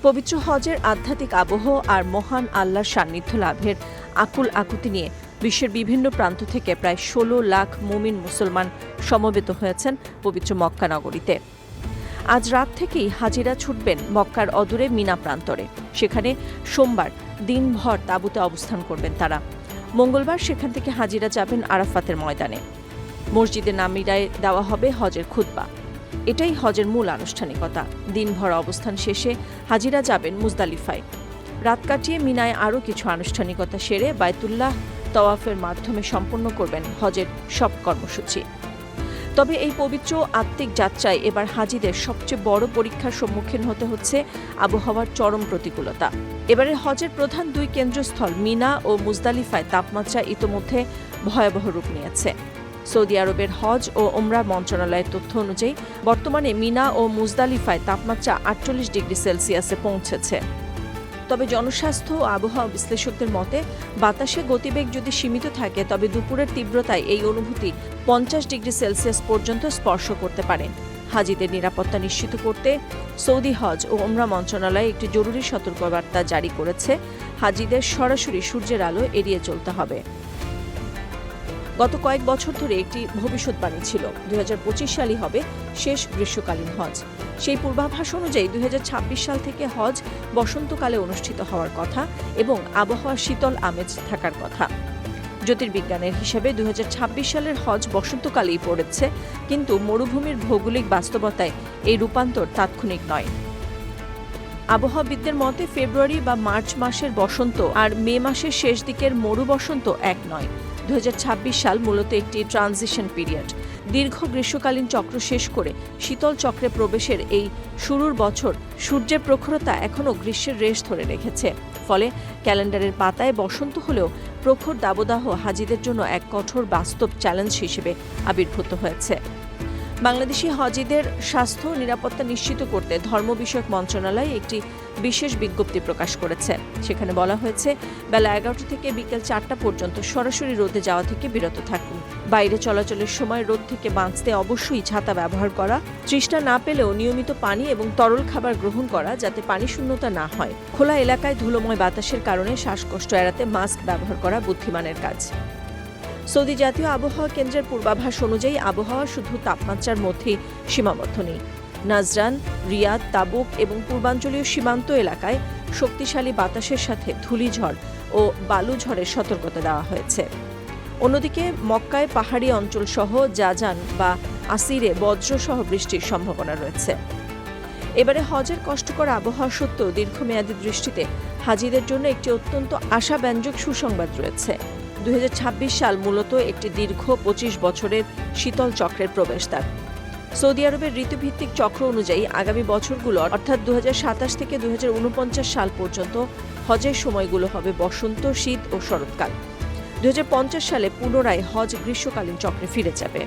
পবিত্র হজের আধ্যাত্মিক আবহ আর মহান আল্লাহর সান্নিধ্য লাভের আকুল আকুতি নিয়ে বিশ্বের বিভিন্ন প্রান্ত থেকে প্রায় ১৬ লাখ মুমিন মুসলমান সমবেত হয়েছেন পবিত্র মক্কা নগরীতে। আজ রাত থেকেই হাজিরা ছুটবেন মক্কার অদূরে মিনা প্রান্তরে। সেখানে সোমবার দিনভর তাঁবুতে অবস্থান করবেন তারা। মঙ্গলবার সেখান থেকে হাজিরা যাবেন আরাফাতের ময়দানে। মসজিদে নামিরায় দেওয়া হবে হজের খুতবা। এটাই হজের মূল আনুষ্ঠানিকতা। দিনভর অবস্থান শেষে হাজিরা যাবেন মুজদালিফায়। রাত কাটিয়ে মিনায় আরও কিছু আনুষ্ঠানিকতা সেরে বায়তুল্লাহ তওয়াফের মাধ্যমে সম্পন্ন করবেন হজের সব কর্মসূচি। তবে এই পবিত্র আত্মিক যাত্রায় এবার হাজিদের সবচেয়ে বড় পরীক্ষার সম্মুখীন হতে হচ্ছে আবহাওয়ার চরম প্রতিকূলতা। এবারের হজের প্রধান দুই কেন্দ্রস্থল মিনা ও মুজদালিফায় তাপমাত্রা ইতোমধ্যে ভয়াবহ রূপ নিয়েছে। সৌদি আরবের হজ ও ওমরা মন্ত্রণালয়ের তথ্য অনুযায়ী বর্তমানে মিনা ও মুজদালিফায় তাপমাত্রা ৪৮ ডিগ্রি সেলসিয়াসে পৌঁছেছে। তবে জনস্বাস্থ্য ও আবহাওয়া বিশ্লেষকদের মতে বাতাসে গতিবেগ যদি সীমিত থাকে তবে দুপুরের তীব্রতায় এই অনুভূতি ৫০ ডিগ্রি সেলসিয়াস পর্যন্ত স্পর্শ করতে পারে। হাজিদের নিরাপত্তা নিশ্চিত করতে সৌদি হজ ও ওমরা মন্ত্রণালয় একটি জরুরি সতর্কবার্তা জারি করেছে। হাজিদের সরাসরি সূর্যের আলো এড়িয়ে চলতে হবে। গত কয়েক বছর ধরে একটি ভবিষ্যৎবাণী ছিল ২০২৫ সালই হবে শেষ গ্রীষ্মকালীন হজ। সেই পূর্বাভাস অনুযায়ী ২০২৬ সাল থেকে হজ বসন্তকালে অনুষ্ঠিত হওয়ার কথা এবং আবহাওয়া শীতল আমেজ থাকার কথা। জ্যোতির্বিজ্ঞানের হিসাবে ২০২৬ সালের হজ বসন্তকালেই পড়েছে, কিন্তু মরুভূমির ভৌগোলিক বাস্তবতায় এই রূপান্তর তাৎক্ষণিক নয়। আবহাওয়াবিদদের মতে ফেব্রুয়ারি বা মার্চ মাসের বসন্ত আর মে মাসের শেষ দিকের মরু বসন্ত এক নয়। ২০২৬ সাল মূলত একটি ট্রানজিশন পিরিয়ড। দীর্ঘ গ্রীষ্মকালীন চক্র শেষ করে শীতল চক্রে প্রবেশের এই শুরুর বছর সূর্যের প্রখরতা এখনও গ্রীষ্মের রেশ ধরে রেখেছে। ফলে ক্যালেন্ডারের পাতায় বসন্ত হলেও প্রখর দাবদাহ হাজিদের জন্য এক কঠোর বাস্তব চ্যালেঞ্জ হিসেবে আবির্ভূত হয়েছে। বাংলাদেশি হাজিদের স্বাস্থ্য ও নিরাপত্তা নিশ্চিত করতে ধর্ম বিষয়ক মন্ত্রণালয় একটি বিশেষ বিজ্ঞপ্তি প্রকাশ করেছে। সেখানে বলা হয়েছে বেলা ১১টা থেকে বিকেল ৪টা পর্যন্ত সরাসরি রোদে যাওয়া থেকে বিরত থাকুন। বাইরে চলাচলের সময় রোদ থেকে বাঁচতে অবশ্যই ছাতা ব্যবহার করা, তৃষ্ণা না পেলেও নিয়মিত পানি এবং তরল খাবার গ্রহণ করা যাতে পানি শূন্যতা না হয়। খোলা এলাকায় ধুলোময় বাতাসের কারণে শ্বাসকষ্ট এড়াতে মাস্ক ব্যবহার করা বুদ্ধিমানের কাজ। সৌদি জাতীয় আবহাওয়া কেন্দ্রের পূর্বাভাস অনুযায়ী আবহাওয়া শুধু তাপমাত্রার মধ্যেই সীমাবদ্ধ নেই। নাজরান, রিয়াদ, তাবুক এবং পূর্বাঞ্চলীয় সীমান্ত এলাকায় শক্তিশালী বাতাসের সাথে ধূলিঝড় ও বালুঝড়ের সতর্কতা দেওয়া হয়েছে। অন্যদিকে মক্কায় পাহাড়ি অঞ্চলসহ জাজান বা আসিরে বজ্রসহ বৃষ্টির সম্ভাবনা রয়েছে। এবারে হজের কষ্টকর আবহাওয়া সত্ত্বেও দীর্ঘমেয়াদী দৃষ্টিতে হাজিদের জন্য একটি অত্যন্ত আশাব্যঞ্জক সুসংবাদ রয়েছে। ২০২৬ সাল মূলত একটি দীর্ঘ ২৫ বছরের শীতল চক্রের প্রবেশদ্বার। সৌদি আরবের ঋতুভিত্তিক চক্র অনুযায়ী আগামী বছরগুলো অর্থাৎ ২০২৭ থেকে ২০৪৯ সাল পর্যন্ত হজের সময়গুলো হবে বসন্ত, শীত ও শরৎকাল। ২০৫০ সালে পুনরায় হজ গ্রীষ্মকালীন চক্রে ফিরে যাবে।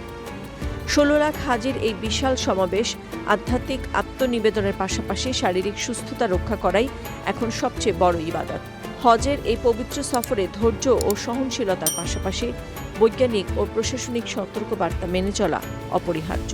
১৬ লাখ হাজির এই বিশাল সমাবেশ আধ্যাত্মিক আত্মনিবেদনের পাশাপাশি শারীরিক সুস্থতা রক্ষা করাই এখন সবচেয়ে বড় ইবাদত। হজের এই পবিত্র সফরে ধৈর্য ও সহনশীলতার পাশাপাশি বৈজ্ঞানিক ও প্রশাসনিক সতর্কবার্তা মেনে চলা অপরিহার্য।